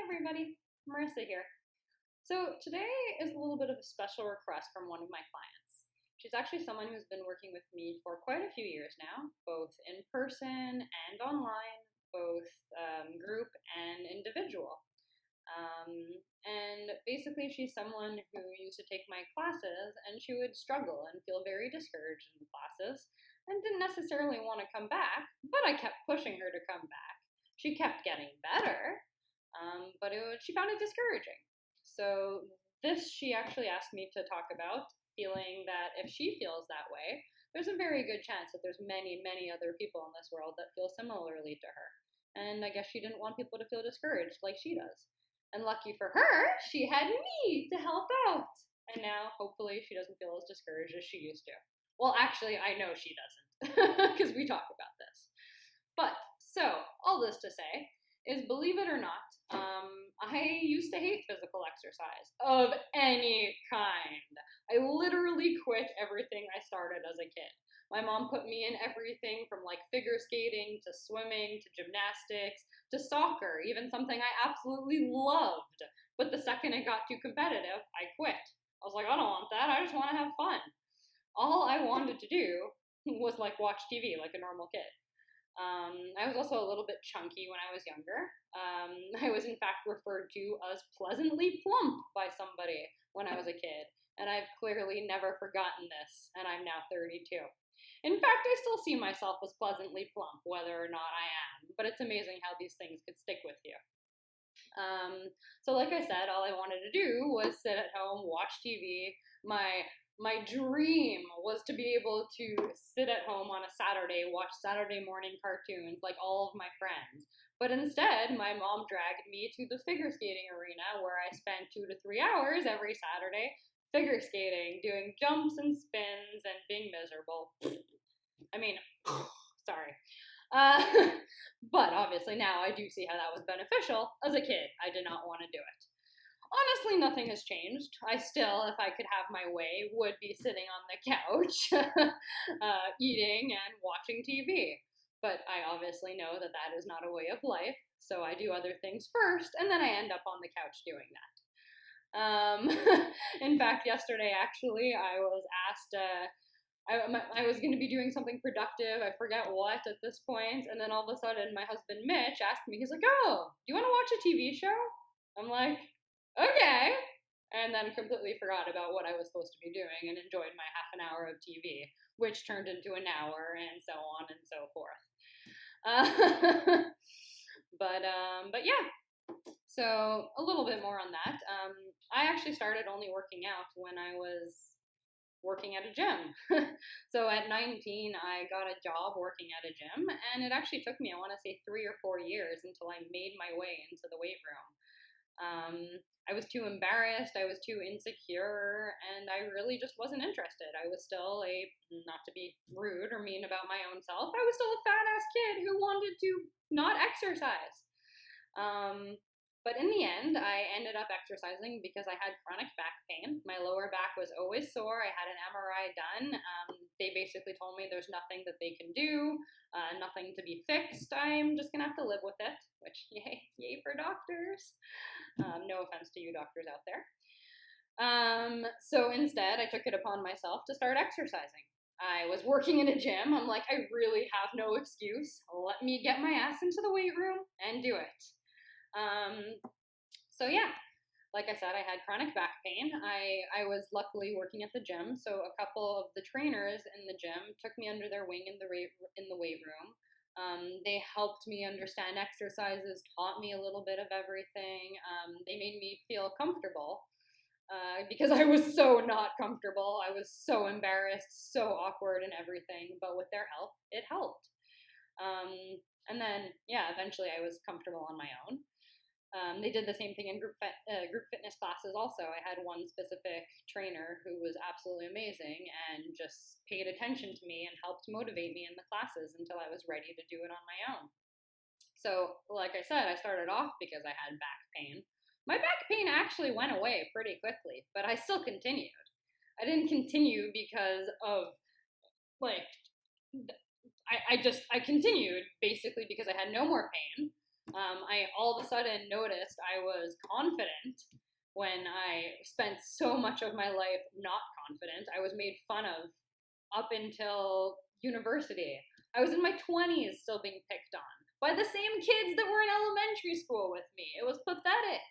everybody, Marissa here. So today is a little bit of a special request from one of my clients. She's actually someone who's been working with me for quite a few years now, both in person and online, both group and individual. Um, and basically, she's someone who used to take my classes and she would struggle and feel very discouraged in classes and didn't necessarily want to come back, but I kept pushing her to come back. She kept getting better, but she found it discouraging. So this she actually asked me to talk about, feeling that if she feels that way, there's a very good chance that there's many, many other people in this world that feel similarly to her. And I guess she didn't want people to feel discouraged like she does. And lucky for her, she had me to help out. And now, hopefully, she doesn't feel as discouraged as she used to. Well, actually, I know she doesn't, because we talk about this. But, so, all this to say, is believe it or not, I used to hate physical exercise of any kind. I literally quit everything I started as a kid. My mom put me in everything from like figure skating to swimming to gymnastics to soccer, even something I absolutely loved. But the second it got too competitive, I quit. I was like, I don't want that. I just want to have fun. All I wanted to do was like watch TV like a normal kid. I was also a little bit chunky when I was younger. I was in fact referred to as pleasantly plump by somebody when I was a kid. And I've clearly never forgotten this, and I'm now 32. In fact, I still see myself as pleasantly plump, whether or not I am, but it's amazing how these things could stick with you. So like I said, all I wanted to do was sit at home, watch TV. My dream was to be able to sit at home on a Saturday, watch Saturday morning cartoons like all of my friends. But instead, my mom dragged me to the figure skating arena where I spent 2 to 3 hours every Saturday figure skating, doing jumps and spins and being miserable. I mean, sorry. But obviously now I do see how that was beneficial. As a kid, I did not want to do it. Honestly, nothing has changed. I still, if I could have my way, would be sitting on the couch, eating and watching TV. But I obviously know that that is not a way of life, so I do other things first, and then I end up on the couch doing that. In fact, yesterday, actually, I was asked, I was going to be doing something productive. I forget what at this point. And then all of a sudden, my husband, Mitch, asked me, he's like, oh, do you want to watch a TV show? I'm like, okay. And then completely forgot about what I was supposed to be doing and enjoyed my half an hour of TV, which turned into an hour and so on and so forth. But yeah. So a little bit more on that. I actually started only working out when I was working at a gym. So at 19, I got a job working at a gym, and it actually took me, I want to say 3 or 4 years until I made my way into the weight room. I was too embarrassed, I was too insecure, and I really just wasn't interested. I was still not to be rude or mean about my own self, I was still a fat-ass kid who wanted to not exercise. But in the end, I ended up exercising because I had chronic back pain. My lower back was always sore. I had an MRI done. They basically told me there's nothing that they can do, nothing to be fixed. I'm just going to have to live with it, which yay for doctors. No offense to you doctors out there. So instead, I took it upon myself to start exercising. I was working in a gym. I'm like, I really have no excuse. Let me get my ass into the weight room and do it. So yeah, like I said, I had chronic back pain. I was luckily working at the gym, so a couple of the trainers in the gym took me under their wing in the weight room. They helped me understand exercises, taught me a little bit of everything. They made me feel comfortable, because I was so not comfortable. I was so embarrassed, so awkward and everything, but with their help, it helped. And then, yeah, eventually I was comfortable on my own. They did the same thing in group fitness classes also. I had one specific trainer who was absolutely amazing and just paid attention to me and helped motivate me in the classes until I was ready to do it on my own. So, like I said, I started off because I had back pain. My back pain actually went away pretty quickly, but I still continued. I didn't continue because of, like, I continued basically because I had no more pain. I all of a sudden noticed I was confident when I spent so much of my life not confident. I was made fun of up until university. I was in my 20s still being picked on by the same kids that were in elementary school with me. It was pathetic.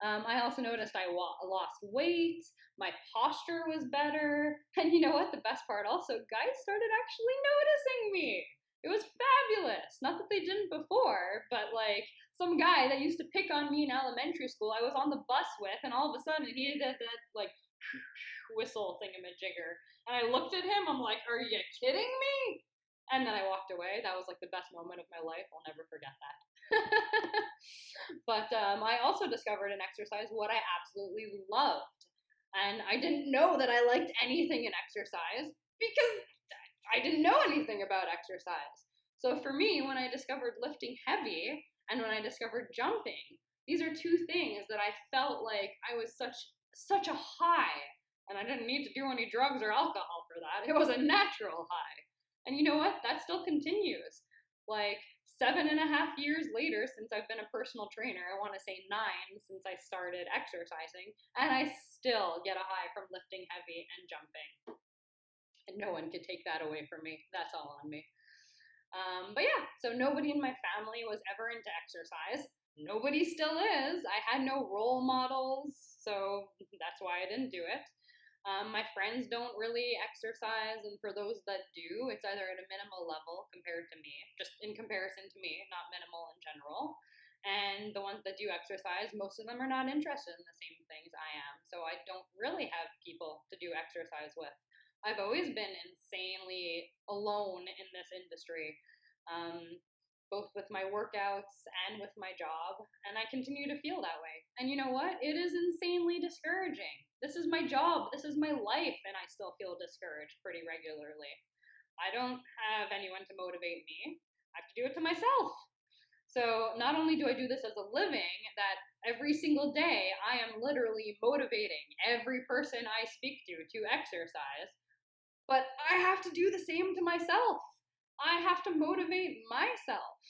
I also noticed I lost weight, my posture was better, and you know what? The best part also, guys started actually noticing me. It was fabulous. Not that they didn't before, but like some guy that used to pick on me in elementary school, I was on the bus with, and all of a sudden he did that like whistle thingamajigger. And I looked at him, I'm like, are you kidding me? And then I walked away. That was like the best moment of my life. I'll never forget that. But I also discovered in exercise what I absolutely loved. And I didn't know that I liked anything in exercise because I didn't know anything about exercise. So for me, when I discovered lifting heavy and when I discovered jumping, these are two things that I felt like I was such a high. And I didn't need to do any drugs or alcohol for that. It was a natural high. And you know what? That still continues. Like 7.5 years later, since I've been a personal trainer, I want to say 9 since I started exercising, and I still get a high from lifting heavy and jumping. And no one could take that away from me. That's all on me. But yeah, so nobody in my family was ever into exercise. Nobody still is. I had no role models, so that's why I didn't do it. My friends don't really exercise, and for those that do, it's either at a minimal level compared to me, just in comparison to me, not minimal in general. And the ones that do exercise, most of them are not interested in the same things I am, so I don't really have people to do exercise with. I've always been insanely alone in this industry, both with my workouts and with my job, and I continue to feel that way. And you know what? It is insanely discouraging. This is my job, this is my life, and I still feel discouraged pretty regularly. I don't have anyone to motivate me. I have to do it to myself. So not only do I do this as a living, that every single day I am literally motivating every person I speak to exercise, but I have to do the same to myself. I have to motivate myself.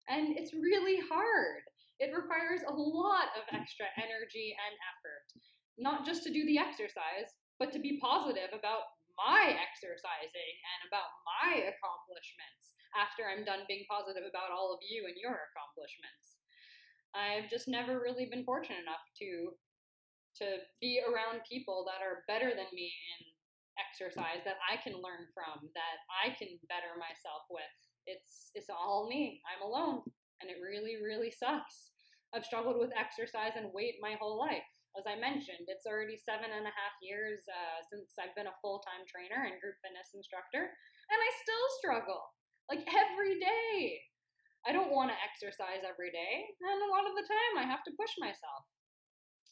And it's really hard. It requires a lot of extra energy and effort, not just to do the exercise, but to be positive about my exercising and about my accomplishments after I'm done being positive about all of you and your accomplishments. I've just never really been fortunate enough to be around people that are better than me in exercise, that I can learn from, that I can better myself with. It's all me. I'm alone, and it really, really sucks. I've struggled with exercise and weight my whole life. As I mentioned, it's already 7.5 years since I've been a full-time trainer and group fitness instructor, and I still struggle, like every day. I don't want to exercise every day, and a lot of the time I have to push myself.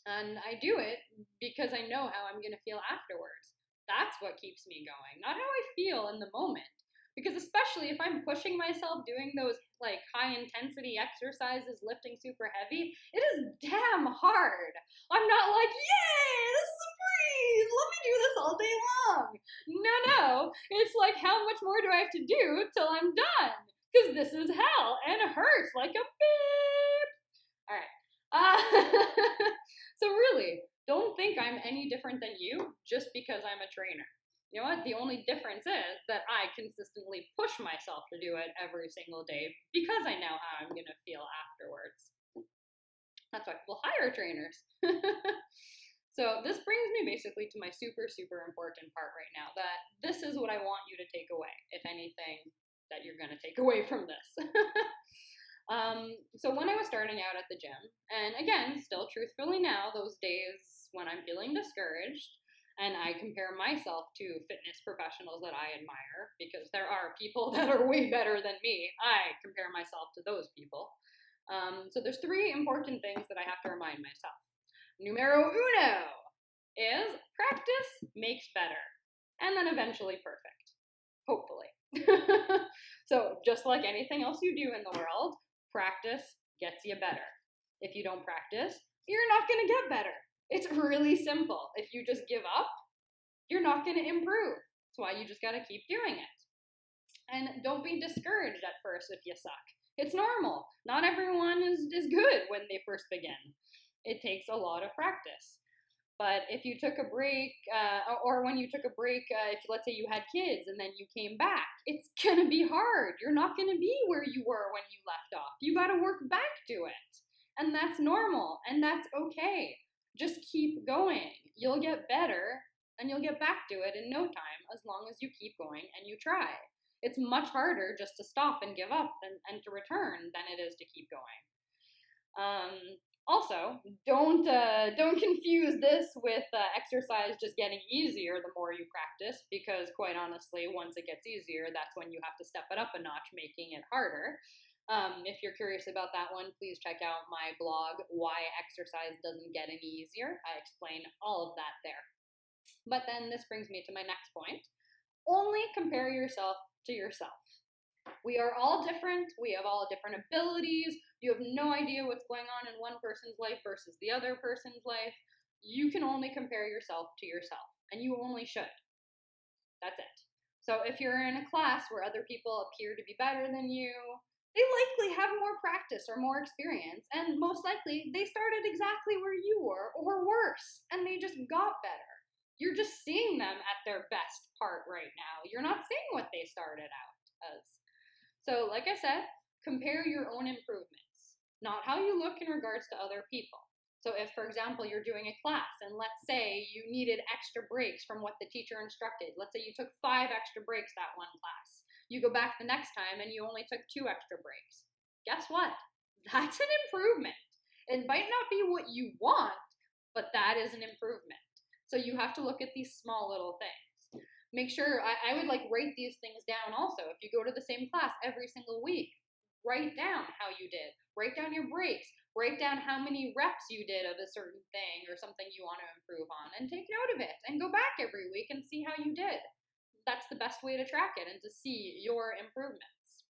And I do it because I know how I'm going to feel afterwards. That's what keeps me going, not how I feel in the moment. Because especially if I'm pushing myself doing those like high intensity exercises, lifting super heavy, it is damn hard. I'm not like, yay, this is a breeze, let me do this all day long. No, it's like, how much more do I have to do till I'm done? Because this is hell and it hurts like a beep. All right. So really, don't think I'm any different than you just because I'm a trainer. You know what? The only difference is that I consistently push myself to do it every single day because I know how I'm going to feel afterwards. That's why people hire trainers. So this brings me basically to my super, super important part right now, that this is what I want you to take away, if anything that you're going to take away from this. So when I was starting out at the gym, and again, still truthfully now, those days when I'm feeling discouraged, and I compare myself to fitness professionals that I admire, because there are people that are way better than me. I compare myself to those people. So there's 3 important things that I have to remind myself. Numero uno is practice makes better, and then eventually perfect, hopefully. So just like anything else you do in the world, practice gets you better. If you don't practice, you're not going to get better. It's really simple. If you just give up, you're not going to improve. That's why you just got to keep doing it. And don't be discouraged at first if you suck. It's normal. Not everyone is good when they first begin. It takes a lot of practice. But if you took a break, or when you took a break, if let's say you had kids and then you came back, it's gonna be hard. You're not gonna be where you were when you left off. You gotta work back to it. And that's normal, and that's okay. Just keep going. You'll get better, and you'll get back to it in no time as long as you keep going and you try. It's much harder just to stop and give up and to return than it is to keep going. Also, don't confuse this with exercise just getting easier the more you practice, because quite honestly, once it gets easier, that's when you have to step it up a notch, making it harder. If you're curious about that one, please check out my blog, Why Exercise Doesn't Get Any Easier. I explain all of that there. But then this brings me to my next point. Only compare yourself to yourself. We are all different. We have all different abilities. You have no idea what's going on in one person's life versus the other person's life. You can only compare yourself to yourself, and you only should. That's it. So if you're in a class where other people appear to be better than you, they likely have more practice or more experience, and most likely they started exactly where you were or worse, and they just got better. You're just seeing them at their best part right now. You're not seeing what they started out as. So, like I said, compare your own improvements, not how you look in regards to other people. So if, for example, you're doing a class and let's say you needed extra breaks from what the teacher instructed. Let's say you took 5 extra breaks that one class. You go back the next time and you only took 2 extra breaks. Guess what? That's an improvement. It might not be what you want, but that is an improvement. So you have to look at these small little things. Make sure, I would write these things down also. If you go to the same class every single week, write down how you did. Write down your breaks. Write down how many reps you did of a certain thing or something you want to improve on, and take note of it and go back every week and see how you did. That's the best way to track it and to see your improvements.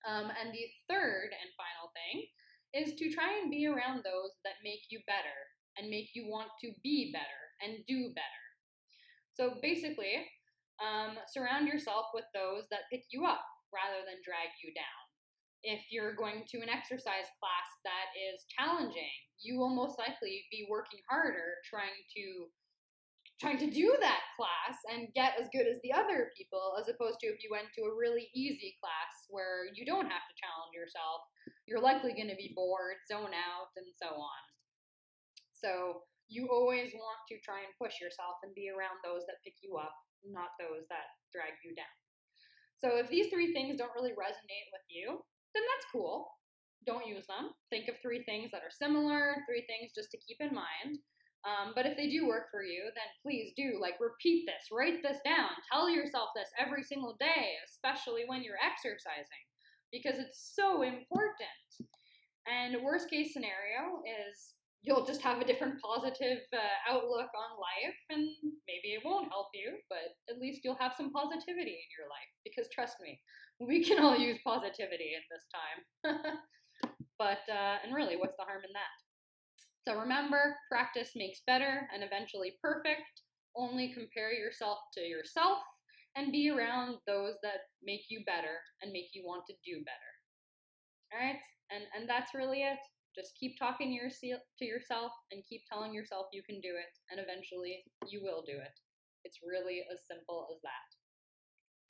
And the third and final thing is to try and be around those that make you better and make you want to be better and do better. So basically, surround yourself with those that pick you up rather than drag you down. If you're going to an exercise class that is challenging, you will most likely be working harder trying to do that class and get as good as the other people, as opposed to if you went to a really easy class where you don't have to challenge yourself. You're likely going to be bored, zone out, and so on. So you always want to try and push yourself and be around those that pick you up, not those that drag you down. So if these 3 things don't really resonate with you, then that's cool. Don't use them. Think of 3 things that are similar, 3 things just to keep in mind. But if they do work for you, then please do repeat this, write this down, tell yourself this every single day, especially when you're exercising, because it's so important. And worst case scenario is you'll just have a different positive outlook on life, and maybe it won't help you, but at least you'll have some positivity in your life, because trust me, we can all use positivity in this time. And really, what's the harm in that? So remember, practice makes better and eventually perfect. Only compare yourself to yourself and be around those that make you better and make you want to do better. All right? And that's really it. Just keep talking to yourself and keep telling yourself you can do it, and eventually you will do it. It's really as simple as that.